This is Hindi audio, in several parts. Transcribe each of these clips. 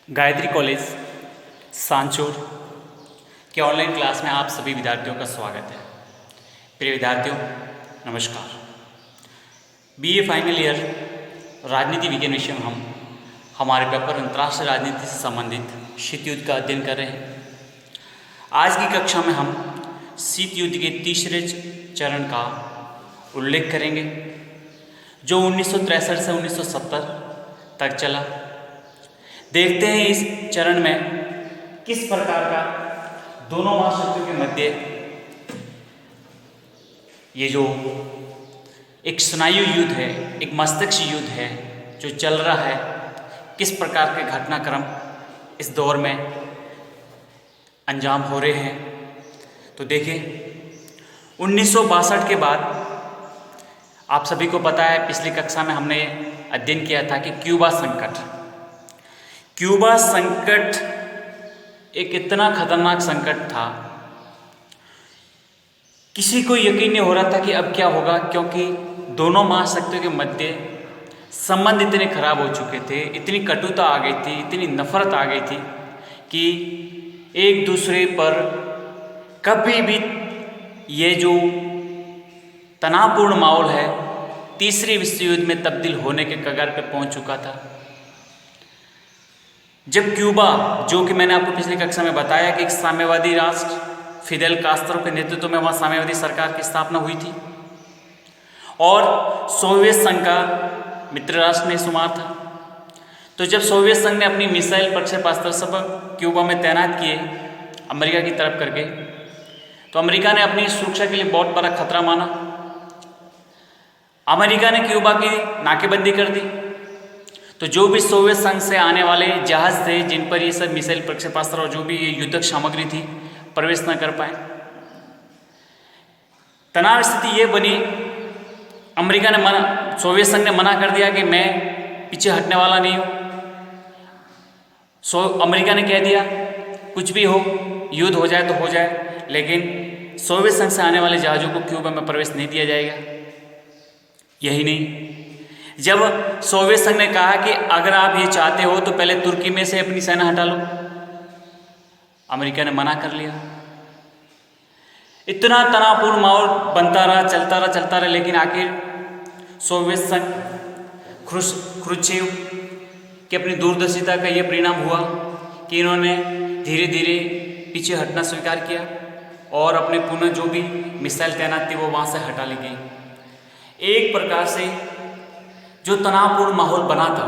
गायत्री कॉलेज सांचौर के ऑनलाइन क्लास में आप सभी विद्यार्थियों का स्वागत है। प्रिय विद्यार्थियों नमस्कार। बीए फाइनल ईयर राजनीति विज्ञान विषय में हम हमारे पेपर अंतर्राष्ट्रीय राजनीति से संबंधित शीत युद्ध का अध्ययन कर रहे हैं। आज की कक्षा में हम शीत युद्ध के तीसरे चरण का उल्लेख करेंगे जो 1963 से 1970 तक चला। देखते हैं इस चरण में किस प्रकार का दोनों महाशक्तियों के मध्य ये जो एक स्नायु युद्ध है, एक मस्तिष्क युद्ध है जो चल रहा है, किस प्रकार के घटनाक्रम इस दौर में अंजाम हो रहे हैं। तो देखिए 1962 के बाद आप सभी को पता है, पिछली कक्षा में हमने अध्ययन किया था कि क्यूबा संकट एक इतना खतरनाक संकट था, किसी को यकीन नहीं हो रहा था कि अब क्या होगा, क्योंकि दोनों महाशक्तियों के मध्य संबंध इतने खराब हो चुके थे, इतनी कटुता आ गई थी, इतनी नफरत आ गई थी कि एक दूसरे पर कभी भी ये जो तनावपूर्ण माहौल है तीसरे विश्व युद्ध में तब्दील होने के कगार पर पहुंच चुका था। जब क्यूबा, जो कि मैंने आपको पिछली कक्षा में बताया कि एक साम्यवादी राष्ट्र फिदेल कास्त्रो के नेतृत्व में वहाँ साम्यवादी सरकार की स्थापना हुई थी और सोवियत संघ का मित्र राष्ट्र ने शुमार था। तो जब सोवियत संघ ने अपनी मिसाइल प्रक्षेपास्त्र सब क्यूबा में तैनात किए अमेरिका की तरफ करके, तो अमेरिका ने अपनी सुरक्षा के लिए बहुत बड़ा खतरा माना। अमेरिका ने क्यूबा की नाकेबंदी कर दी, तो जो भी सोवियत संघ से आने वाले जहाज थे जिन पर ये सब मिसाइल प्रक्षेपास्त्र और जो भी ये युद्धक सामग्री थी प्रवेश न कर पाए। तनाव स्थिति ये बनी, अमेरिका ने सोवियत संघ ने मना कर दिया कि मैं पीछे हटने वाला नहीं हूँ। अमेरिका ने कह दिया कुछ भी हो, युद्ध हो जाए तो हो जाए, लेकिन सोवियत संघ से आने वाले जहाज़ों को क्यूबा में प्रवेश नहीं दिया जाएगा। यही नहीं, जब सोवियत संघ ने कहा कि अगर आप ये चाहते हो तो पहले तुर्की में से अपनी सेना हटा लो, अमेरिका ने मना कर लिया। इतना तनावपूर्ण माहौल बनता रहा, चलता रहा, लेकिन आखिर सोवियत संघ ख्रुश्चेव की अपनी दूरदर्शिता का यह परिणाम हुआ कि इन्होंने धीरे धीरे पीछे हटना स्वीकार किया और अपने पुनः जो भी मिसाइल तैनात थी वो वहाँ से हटा ली गई। एक प्रकार से जो तनावपूर्ण माहौल बना था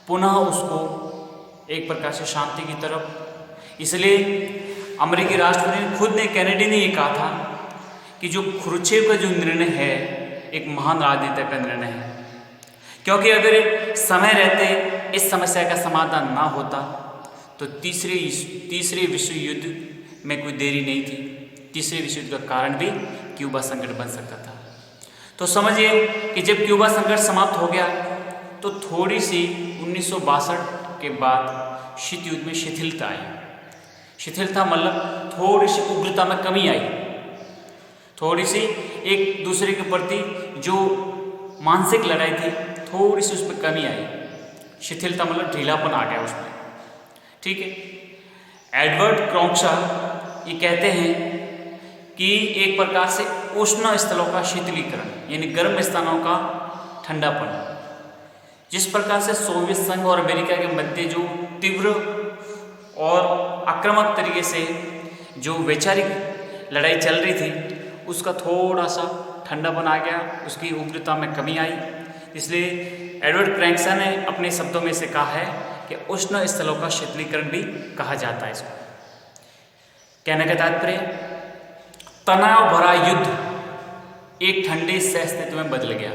पुनः उसको एक प्रकार से शांति की तरफ, इसलिए अमेरिकी राष्ट्रपति खुद ने, कैनेडी ने ये कहा था कि जो ख्रुश्चेव का जो निर्णय है एक महान राजनीति का निर्णय है, क्योंकि अगर समय रहते इस समस्या का समाधान ना होता तो तीसरे विश्व युद्ध में कोई देरी नहीं थी। तीसरे विश्व युद्ध का कारण भी क्यूबा संकट बन सकता था। तो समझिए कि जब क्यूबा संकट समाप्त हो गया तो थोड़ी सी 1962 के बाद शीत युद्ध में शिथिलता आई। शिथिलता मतलब थोड़ी सी उग्रता में कमी आई, थोड़ी सी एक दूसरे के प्रति जो मानसिक लड़ाई थी थोड़ी सी उसमें कमी आई। शिथिलता मतलब ढीलापन आ गया उसमें, ठीक है। एडवर्ड क्रॉक्शॉ ये कहते हैं कि एक प्रकार से उष्ण स्थलों का शीतलीकरण, यानी गर्म स्थानों का ठंडापन, जिस प्रकार से सोवियत संघ और अमेरिका के मध्य जो तीव्र और आक्रामक तरीके से जो वैचारिक लड़ाई चल रही थी उसका थोड़ा सा ठंडापन आ गया, उसकी उग्रता में कमी आई। इसलिए एडवर्ड क्रॉक्शॉ ने अपने शब्दों में से कहा है कि उष्ण स्थलों का शीतलीकरण भी कहा जाता है इसको। कहने का तात्पर्य, तनाव भरा युद्ध एक ठंडे सहस्तित्व में बदल गया।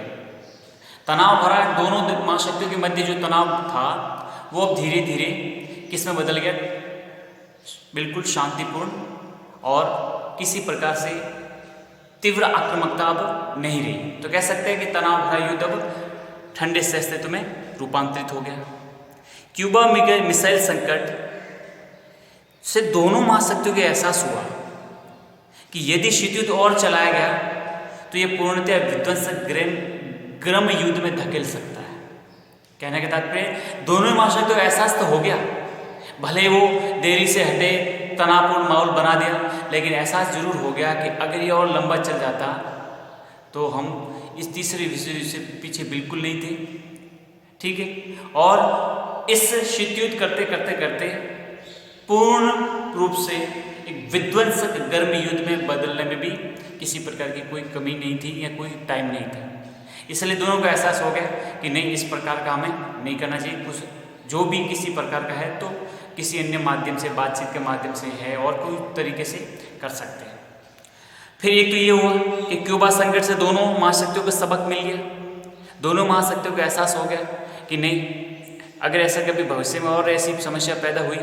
तनाव भरा दोनों महाशक्तियों के मध्य जो तनाव था वो अब धीरे धीरे किस में बदल गया, बिल्कुल शांतिपूर्ण और किसी प्रकार से तीव्र आक्रामकता अब नहीं रही। तो कह सकते हैं कि तनाव भरा युद्ध अब ठंडे सहस्तित्व में रूपांतरित हो गया। क्यूबा मिसाइल संकट से दोनों महाशक्तियों को एहसास हुआ कि यदि शीत युद्ध और चलाया गया तो ये पूर्णतः विध्वंसक गर्म युद्ध में धकेल सकता है। कहने का तात्पर्य दोनों महाशक्तियों का एहसास तो हो गया, भले वो देरी से हटे, तनावपूर्ण माहौल बना दिया, लेकिन एहसास जरूर हो गया कि अगर ये और लंबा चल जाता तो हम इस तीसरे विश्व से पीछे बिल्कुल नहीं थे। ठीक है, और इस शीत युद्ध करते करते करते पूर्ण रूप से एक विध्वंसक गर्म युद्ध में बदलने में भी किसी प्रकार की कोई कमी नहीं थी या कोई टाइम नहीं था। इसलिए दोनों को एहसास हो गया कि नहीं, इस प्रकार का हमें नहीं करना चाहिए, कुछ जो भी किसी प्रकार का है तो किसी अन्य माध्यम से, बातचीत के माध्यम से है और कोई तरीके से कर सकते हैं। फिर एक तो ये हुआ कि क्यूबा संकट से दोनों महाशक्तियों को सबक मिल गया, दोनों महाशक्तियों को एहसास हो गया कि नहीं, अगर ऐसा कभी भविष्य में और ऐसी समस्या पैदा हुई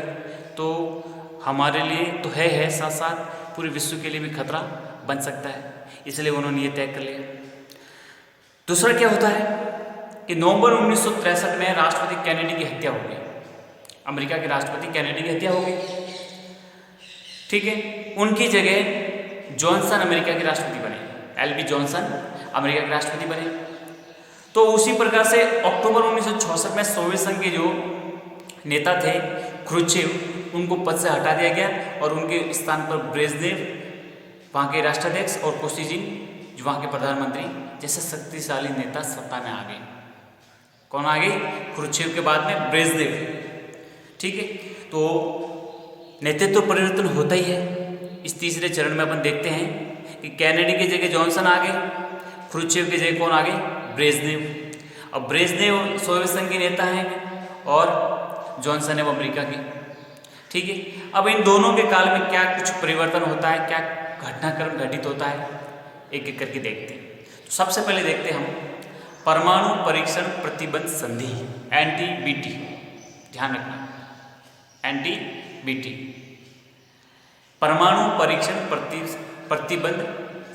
तो हमारे लिए तो है साथ साथ पूरे विश्व के लिए भी खतरा बन सकता है। इसलिए उन्होंने ये तय कर लिया। दूसरा क्या होता है कि नवंबर 1963 में राष्ट्रपति कैनेडी की हत्या हो गई, अमेरिका के राष्ट्रपति कैनेडी की हत्या हो गई। ठीक है, उनकी जगह जॉनसन अमेरिका के राष्ट्रपति बने, LB जॉनसन अमेरिका के राष्ट्रपति बने। तो उसी प्रकार से अक्टूबर 1966 में सोवियत संघ के जो नेता थे क्रुश्चेव, उनको पद से हटा दिया गया और उनके स्थान पर ब्रेजनेव, वहाँ के राष्ट्राध्यक्ष, और कोसिजिन जो वहाँ के प्रधानमंत्री जैसे शक्तिशाली नेता सत्ता में आ गए। कौन आ गए? क्रुश्चेव के बाद में ब्रेजनेव। ठीक है, तो नेतृत्व परिवर्तन होता ही है। इस तीसरे चरण में अपन देखते हैं कि कैनेडी की जगह जॉनसन आ गए, क्रुश्चेव की जगह कौन आ गए? ब्रेजनेव। अब ब्रेजनेव सोवियत संघ के नेता हैं और जॉनसन है वो अमेरिका के। ठीक है, अब इन दोनों के काल में क्या कुछ परिवर्तन होता है, क्या घटनाक्रम घटित होता है, एक एक करके देखते हैं। तो सबसे पहले देखते हैं हम परमाणु परीक्षण प्रतिबंध संधि, NPT। ध्यान रखना, NPT, परमाणु परीक्षण प्रतिबंध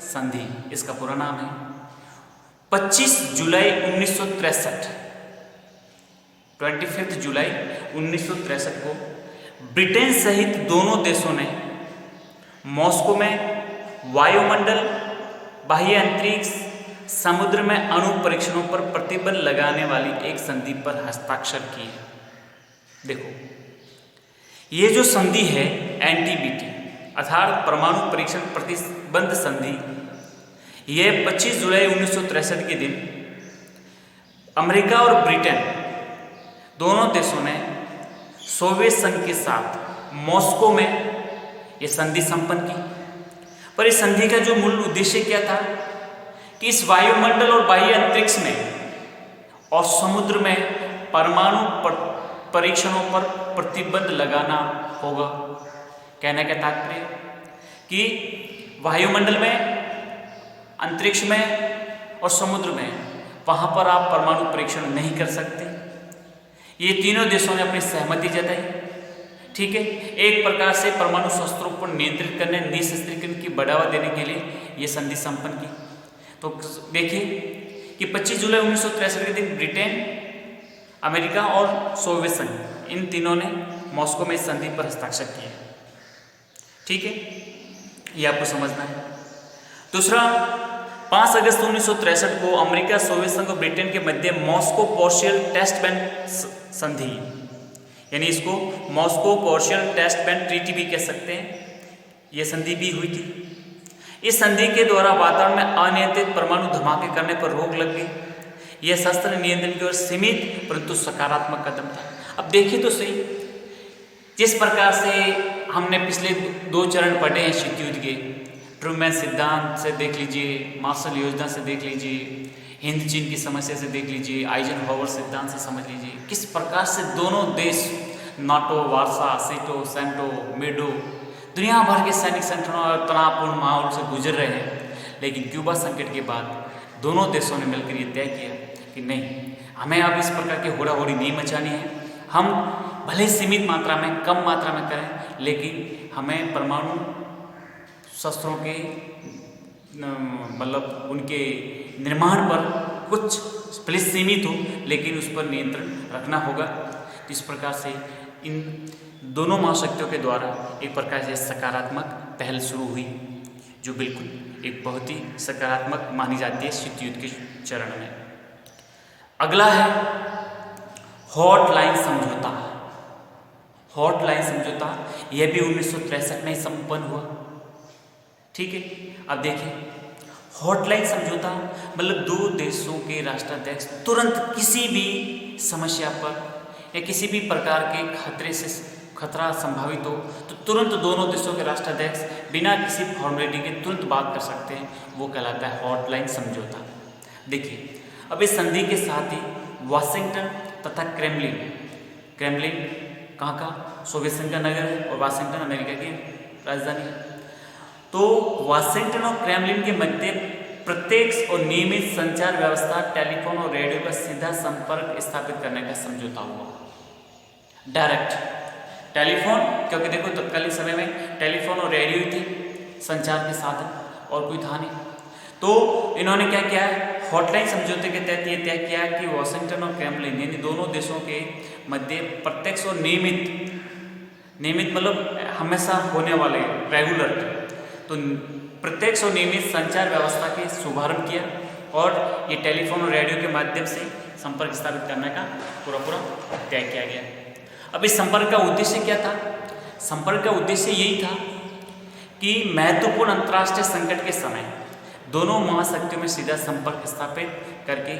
संधि, इसका पूरा नाम है। 25 जुलाई 1963, 25 जुलाई 1963 को ब्रिटेन सहित दोनों देशों ने मॉस्को में वायुमंडल, बाह्य अंतरिक्ष, समुद्र में अणु परीक्षणों पर प्रतिबंध लगाने वाली एक संधि पर हस्ताक्षर किए। देखो, ये जो संधि है NPT अर्थात परमाणु परीक्षण प्रतिबंध संधि, यह 25 जुलाई 1963 के दिन अमेरिका और ब्रिटेन दोनों देशों ने सोवियत संघ के साथ मॉस्को में यह संधि संपन्न की। पर इस संधि का जो मूल उद्देश्य क्या था कि इस वायुमंडल और बाह्य अंतरिक्ष में और समुद्र में परमाणु परीक्षणों पर प्रतिबंध लगाना होगा। कहने का तात्पर्य कि वायुमंडल में, अंतरिक्ष में और समुद्र में, वहाँ पर आप परमाणु परीक्षण नहीं कर सकते। ये तीनों देशों ने अपनी सहमति जताई। ठीक है, एक प्रकार से परमाणु शस्त्रों पर नियंत्रित करने, निशस्त्रीकरण की बढ़ावा देने के लिए ये संधि संपन्न की। तो देखिए कि 25 जुलाई 1963 के दिन ब्रिटेन, अमेरिका और सोवियत संघ, इन तीनों ने मॉस्को में इस संधि पर हस्ताक्षर किए। ठीक है, ये आपको समझना है। दूसरा, 5 अगस्त 1963 को अमेरिका, सोवियत संघ और ब्रिटेन के मध्य मॉस्को पोर्शियल टेस्ट बैंड संधि, यानी इसको मॉस्को पोर्शियल टेस्ट बैंड ट्रीटी भी कह सकते हैं, यह संधि भी हुई थी। इस संधि के द्वारा वातावरण में अनियंत्रित परमाणु धमाके करने पर रोक लग गई। यह शस्त्र नियंत्रण की ओर सीमित परंतु सकारात्मक कदम था। अब देखिए तो सही, जिस प्रकार से हमने पिछले 2 चरण पढ़े हैं शीत युद्ध के, ट्रूमैन सिद्धांत से देख लीजिए, मार्शल योजना से देख लीजिए, हिंद चीन की समस्या से देख लीजिए, आइजनहावर सिद्धांत से समझ लीजिए, किस प्रकार से दोनों देश नाटो, वार्सा, सीटो, सेंटो, मेडो, दुनिया भर के सैनिक संगठनों और तनावपूर्ण माहौल से गुजर रहे हैं। लेकिन क्यूबा संकट के बाद दोनों देशों ने मिलकर ये तय किया कि नहीं, हमें अब इस प्रकार की होड़ाहोड़ी नहीं मचानी है। हम भले सीमित मात्रा में, कम मात्रा में करें, लेकिन हमें परमाणु शस्त्रों के मतलब उनके निर्माण पर कुछ भले सीमित हो, लेकिन उस पर नियंत्रण रखना होगा। इस प्रकार से इन दोनों महाशक्तियों के द्वारा एक प्रकार से सकारात्मक पहल शुरू हुई, जो बिल्कुल एक बहुत ही सकारात्मक मानी जाती है शीत युद्ध के चरण में। अगला है हॉटलाइन समझौता, हॉटलाइन समझौता यह भी 1963 में ही संपन्न हुआ। ठीक है, अब देखिए हॉटलाइन समझौता मतलब दो देशों के राष्ट्राध्यक्ष तुरंत किसी भी समस्या पर या किसी भी प्रकार के खतरे से खतरा संभावित हो तो तुरंत दोनों देशों के राष्ट्राध्यक्ष बिना किसी फॉर्मेलिटी के तुरंत बात कर सकते हैं, वो कहलाता है हॉटलाइन समझौता। देखिए अब इस संधि के साथ ही वाशिंगटन तथा क्रेमलिन, क्रेमलिन कहाँ का, सोवियत संघ का नगर है और वाशिंगटन अमेरिका की राजधानी है। तो वाशिंगटन और क्रेमलिन के मध्य प्रत्यक्ष और नियमित संचार व्यवस्था, टेलीफोन और रेडियो का सीधा संपर्क स्थापित करने का समझौता हुआ। डायरेक्ट टेलीफोन, क्योंकि देखो तत्कालीन समय में टेलीफोन और रेडियो ही थे संचार के साधन और कोई था नहीं। तो इन्होंने क्या किया है, हॉटलाइन समझौते के तहत ये तय किया कि वाशिंगटन और क्रेमलिन यानी दोनों देशों के मध्य प्रत्यक्ष और नियमित मतलब हमेशा होने वाले रेगुलर, तो प्रत्यक्ष और नियमित संचार व्यवस्था के शुभारंभ किया और ये टेलीफोन और रेडियो के माध्यम से संपर्क स्थापित करने का पूरा तय किया गया। अब इस संपर्क का उद्देश्य क्या था? संपर्क का उद्देश्य यही था कि महत्वपूर्ण अंतर्राष्ट्रीय संकट के समय दोनों महाशक्तियों में सीधा संपर्क स्थापित करके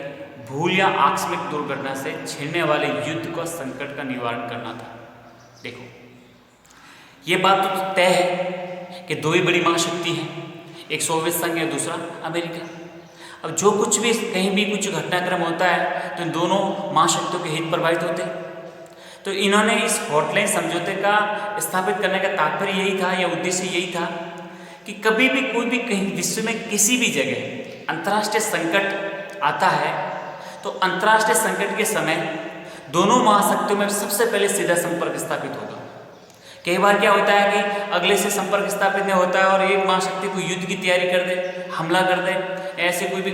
भूल या आकस्मिक दुर्घटना से छिड़ने वाले युद्ध का संकट का निवारण करना था। देखो ये बात तो तय है कि दो ही बड़ी महाशक्ति हैं, एक सोवियत संघ है, दूसरा अमेरिका। अब जो कुछ भी कहीं भी कुछ घटनाक्रम होता है तो इन दोनों महाशक्तियों के हित प्रभावित होते हैं। तो इन्होंने इस हॉटलाइन समझौते का स्थापित करने का तात्पर्य यही था या उद्देश्य यही था कि कभी भी कोई भी कहीं विश्व में किसी भी जगह अंतर्राष्ट्रीय संकट आता है तो अंतर्राष्ट्रीय संकट के समय दोनों महाशक्तियों में सबसे पहले सीधा संपर्क स्थापित होगा। कई बार क्या होता है कि अगले से संपर्क स्थापित नहीं होता है और एक महाशक्ति को युद्ध की तैयारी कर दे, हमला कर दे, ऐसे कोई भी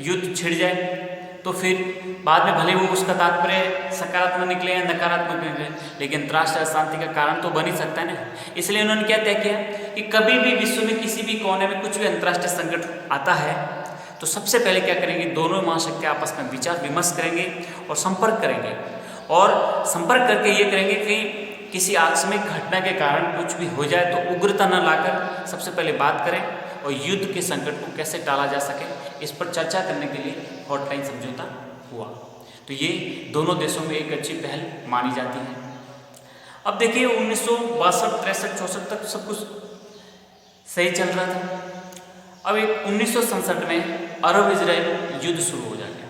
युद्ध छिड़ जाए तो फिर बाद में भले वो उसका तात्पर्य सकारात्मक निकले या नकारात्मक निकले, लेकिन अंतर्राष्ट्रीय शांति का कारण तो बन ही सकता है ना। इसलिए उन्होंने क्या तय किया कि कभी भी विश्व में किसी भी कोने में कुछ भी अंतर्राष्ट्रीय संकट आता है तो सबसे पहले क्या करेंगे, दोनों महाशक्ति आपस में विचार विमर्श करेंगे और संपर्क करेंगे, और संपर्क करके ये करेंगे कि किसी आकस्मिक घटना के कारण कुछ भी हो जाए तो उग्रता न लाकर सबसे पहले बात करें और युद्ध के संकट को कैसे टाला जा सके, इस पर चर्चा करने के लिए हॉटलाइन समझौता हुआ। तो ये दोनों देशों में एक अच्छी पहल मानी जाती है। अब देखिए 1962, 63, 64 तक सब कुछ सही चल रहा था। अब एक 1967 में अरब इजराइल युद्ध शुरू हो जाता है।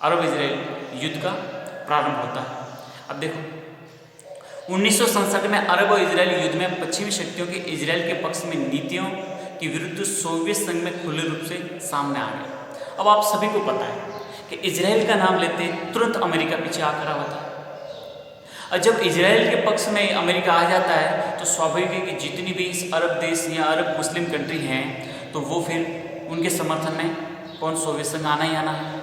अरब इजराइल युद्ध का प्रारंभ होता है। अब देखो 1967 में अरब और इजराइल युद्ध में पश्चिमी शक्तियों के इजराइल के पक्ष में नीतियों के विरुद्ध सोवियत संघ में खुले रूप से सामने आ गए। अब आप सभी को पता है कि इजराइल का नाम लेते तुरंत अमेरिका पीछे आ खड़ा होता है, और जब इजराइल के पक्ष में अमेरिका आ जाता है तो स्वाभाविक है कि जितनी भी इस अरब देश या अरब मुस्लिम कंट्री हैं तो वो फिर उनके समर्थन में कौन, सोवियत संघ आना ही आना है।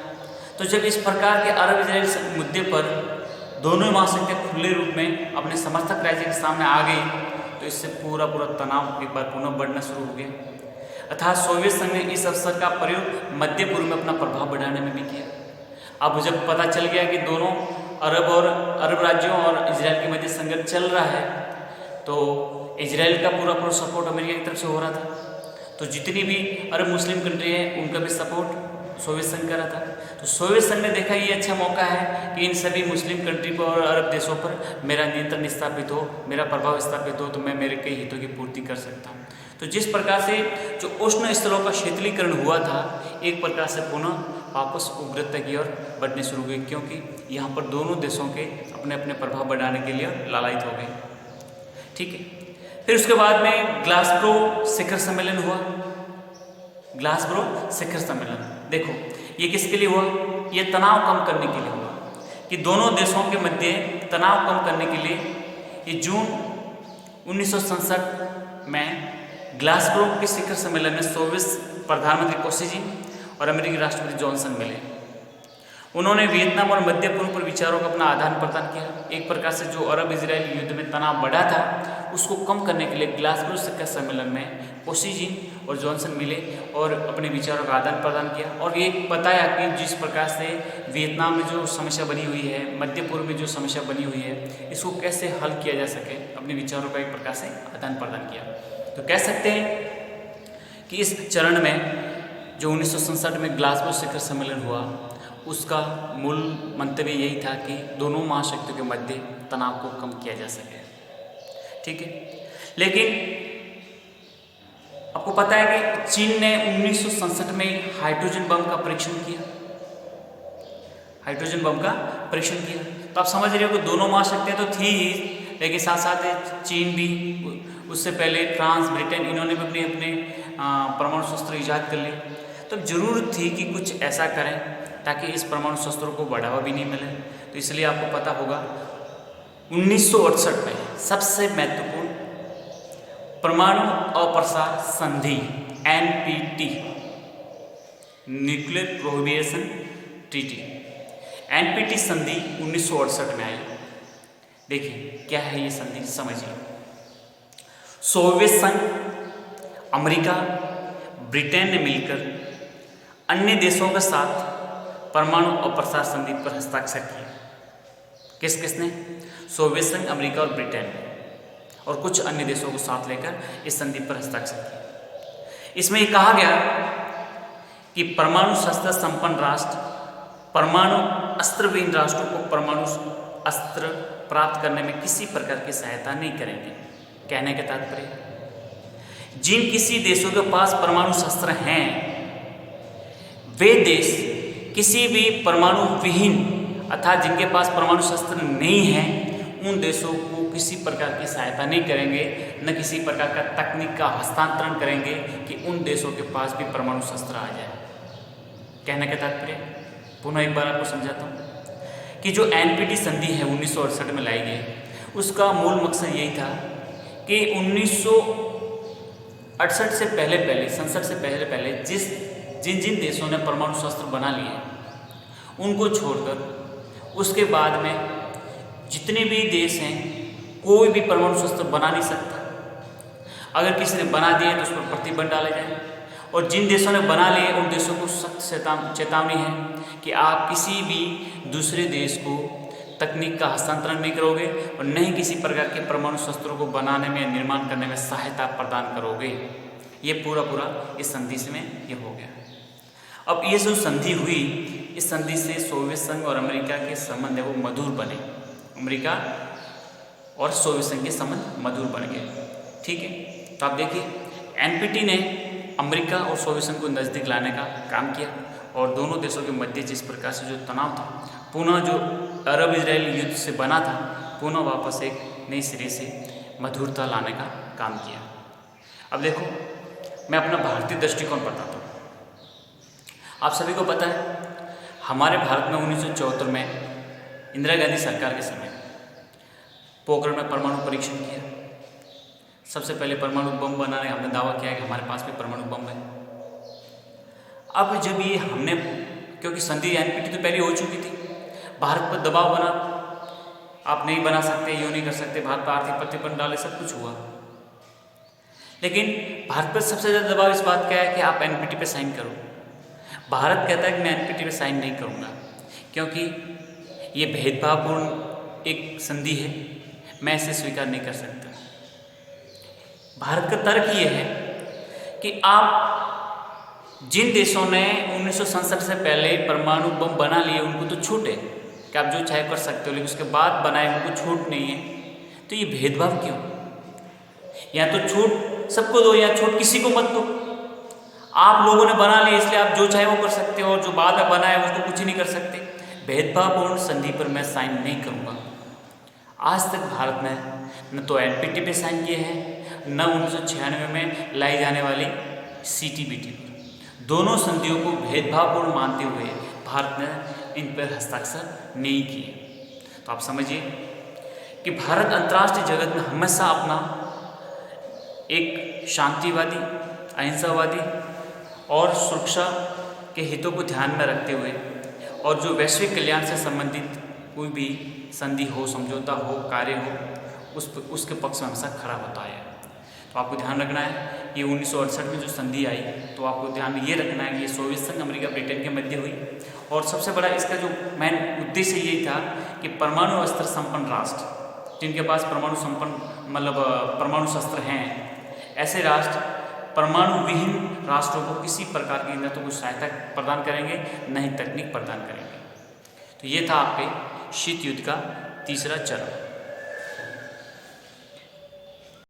तो जब इस प्रकार के अरब इजराइल मुद्दे पर दोनों महाशक्तियां खुले रूप में अपने समर्थक राज्य के सामने आ गई तो इससे पूरा तनाव एक बार पुनः बढ़ना शुरू हो गया। अर्थात सोवियत संघ ने इस अवसर का प्रयोग मध्य पूर्व में अपना प्रभाव बढ़ाने में भी किया। अब जब पता चल गया कि दोनों अरब राज्यों और इजराइल के मध्य संघर्ष चल रहा है तो इजराइल का पूरा सपोर्ट अमेरिका की तरफ से हो रहा था। तो जितनी भी अरब मुस्लिम कंट्री है उनका भी सपोर्ट सोवियत संघ का रहा था। तो सोवियत संघ ने देखा ये अच्छा मौका है कि इन सभी मुस्लिम कंट्री पर और अरब देशों पर मेरा नियंत्रण स्थापित हो, मेरा प्रभाव स्थापित हो, तो मैं मेरे कई हितों की पूर्ति कर सकता हूँ। तो जिस प्रकार से जो उष्ण स्थलों का शीतलीकरण हुआ था एक प्रकार से पुनः वापस उग्रता की ओर बढ़ने शुरू हुई, क्योंकि यहाँ पर दोनों देशों के अपने अपने प्रभाव बढ़ाने के लिए लालायित हो गए। ठीक है, फिर उसके बाद में ग्लासगो शिखर सम्मेलन हुआ। ग्लासगो शिखर सम्मेलन देखो ये किसके लिए हुआ, ये तनाव कम करने के लिए हुआ कि दोनों देशों के मध्य तनाव कम करने के लिए ये जून 1967 में ग्लासगो के शिखर सम्मेलन में सोवियत प्रधानमंत्री कोसिजिन और अमेरिकी राष्ट्रपति जॉनसन मिले उन्होंने वियतनाम और मध्य पूर्व पर विचारों का अपना आदान प्रदान किया। एक प्रकार से जो अरब इजरायली युद्ध में तनाव बढ़ा था उसको कम करने के लिए ग्लासगो शिखर सम्मेलन में कोसिजिन और जॉनसन मिले और अपने विचारों का आदान प्रदान किया और ये बताया कि जिस प्रकार से वियतनाम में जो समस्या बनी हुई है, मध्य पूर्व में जो समस्या बनी हुई है, इसको कैसे हल किया जा सके, अपने विचारों का एक प्रकार से आदान प्रदान किया। तो कह सकते हैं कि इस चरण में जो 1967 में ग्लासगो शिखर सम्मेलन हुआ उसका मूल मंतव्य यही था कि दोनों महाशक्तियों के मध्य तनाव को कम किया जा सके। ठीक है, लेकिन आपको पता है कि चीन ने 1967 में हाइड्रोजन बम का परीक्षण किया, हाइड्रोजन बम का परीक्षण किया। तो आप समझ रहे हो कि दोनों महाशक्तियां तो थी ही, लेकिन साथ साथ चीन भी, उससे पहले फ्रांस, ब्रिटेन, इन्होंने भी अपने अपने परमाणु शस्त्र ईजाद कर लिए। तो जरूरत थी कि कुछ ऐसा करें ताकि इस परमाणु शस्त्रों को बढ़ावा भी नहीं मिले। तो इसलिए आपको पता होगा 1968 में सबसे महत्वपूर्ण परमाणु अप्रसार संधि NPT, nuclear prohibition treaty, NPT संधि 1968 में आई। देखिए क्या है ये संधि, समझिए। सोवियत संघ, अमेरिका, ब्रिटेन ने मिलकर अन्य देशों के साथ परमाणु अप्रसार संधि पर हस्ताक्षर किए। किस किसने? सोवियत संघ, अमेरिका और ब्रिटेन और कुछ अन्य देशों को साथ लेकर इस संधि पर हस्ताक्षर किए। इसमें यह कहा गया कि परमाणु शस्त्र संपन्न राष्ट्र परमाणु अस्त्रविहीन राष्ट्रों को परमाणु अस्त्र प्राप्त करने में किसी प्रकार की सहायता नहीं करेंगे। कहने का तात्पर्य, जिन किसी देशों के पास परमाणु शस्त्र हैं वे देश किसी भी परमाणु विहीन अर्थात जिनके पास परमाणु शस्त्र नहीं है उन देशों को किसी प्रकार की सहायता नहीं करेंगे, न किसी प्रकार का तकनीक का हस्तांतरण करेंगे कि उन देशों के पास भी परमाणु शस्त्र आ जाए। कहने का तात्पर्य पुनः एक बार आपको समझाता हूँ कि जो NPT संधि है 1968 में लाई गई, उसका मूल मकसद यही था कि 1968 से पहले संसद से पहले जिन जिन देशों ने परमाणु शस्त्र बना लिए उनको छोड़कर उसके बाद में जितने भी देश हैं कोई भी परमाणु शस्त्र बना नहीं सकता। अगर किसी ने बना दिए तो उस पर प्रतिबंध डाले जाए और जिन देशों ने बना लिए उन देशों को सख्त चेतावनी है कि आप किसी भी दूसरे देश को तकनीक का हस्तांतरण नहीं करोगे और न ही किसी प्रकार के परमाणु शस्त्रों को बनाने में, निर्माण करने में सहायता प्रदान करोगे। ये पूरा इस संधि में ये हो गया। अब ये जो संधि हुई, इस संधि से सोवियत संघ और अमेरिका के संबंध है वो मधुर बने। अमेरिका और सोवियत संघ के संबंध मधुर बन गए। ठीक है, तो आप देखिए NPT ने अमेरिका और सोवियत संघ को नज़दीक लाने का काम किया और दोनों देशों के मध्य जिस प्रकार से जो तनाव था, पुनः जो अरब इजरायली युद्ध से बना था, पुनः वापस एक नई सिरे से मधुरता लाने का काम किया। अब देखो मैं अपना भारतीय दृष्टिकोण बताता हूँ। आप सभी को पता है हमारे भारत में 1974 में इंदिरा गांधी सरकार के समय पोखरण में परमाणु परीक्षण किया। सबसे पहले परमाणु बम बनाने हमने दावा किया कि हमारे पास भी परमाणु बम है। अब जब ये हमने, क्योंकि संधि NPT तो पहले हो चुकी थी, भारत पर दबाव बना, आप नहीं बना सकते, यूँ नहीं कर सकते, भारत पर आर्थिक प्रतिबंध डाले, सब कुछ हुआ। लेकिन भारत पर सबसे ज़्यादा दबाव इस बात का है कि आप NPT पे साइन करो। भारत कहता है कि मैं NPT पे साइन नहीं करूँगा क्योंकि ये भेदभावपूर्ण एक संधि है, मैं इसे स्वीकार नहीं कर सकता। भारत का तर्क ये है कि आप जिन देशों ने 1967 से पहले परमाणु बम बना लिए उनको तो छूट है कि आप जो चाहे कर सकते हो, लेकिन उसके बाद बनाए उनको छूट नहीं है। तो ये भेदभाव क्यों? या तो छूट सबको दो या छूट किसी को मत दो। आप लोगों ने बना लिया इसलिए आप जो चाहे वो कर सकते हो और जो बाद में बनाए उसको कुछ नहीं कर सकते। भेदभावपूर्ण संधि पर मैं साइन नहीं करूँगा। आज तक भारत ने न तो NPT पे साइन किए हैं, न 1996 में लाई जाने वाली CTBT पर। दोनों संधियों को भेदभावपूर्ण मानते हुए भारत ने इन पर हस्ताक्षर नहीं किए। तो आप समझिए कि भारत अंतर्राष्ट्रीय जगत में हमेशा अपना एक शांतिवादी, अहिंसावादी और सुरक्षा के हितों को ध्यान में रखते हुए और जो वैश्विक कल्याण से संबंधित कोई भी संधि हो, समझौता हो, कार्य हो, उसके पक्ष में हमेशा खड़ा होता है। तो आपको ध्यान रखना है ये 1968 में जो संधि आई, तो आपको ध्यान में ये रखना है कि ये सोवियत संघ, अमेरिका, ब्रिटेन के मध्य हुई। और सबसे बड़ा इसका जो मेन उद्देश्य यही था कि परमाणु अस्त्र संपन्न राष्ट्र, जिनके पास परमाणु संपन्न मतलब परमाणु शस्त्र हैं, ऐसे राष्ट्र परमाणु विहीन राष्ट्रों को किसी प्रकार की न तो कुछ सहायता प्रदान करेंगे, न ही तकनीक प्रदान करेंगे। तो ये था आपके शीत युद्ध का तीसरा चरण।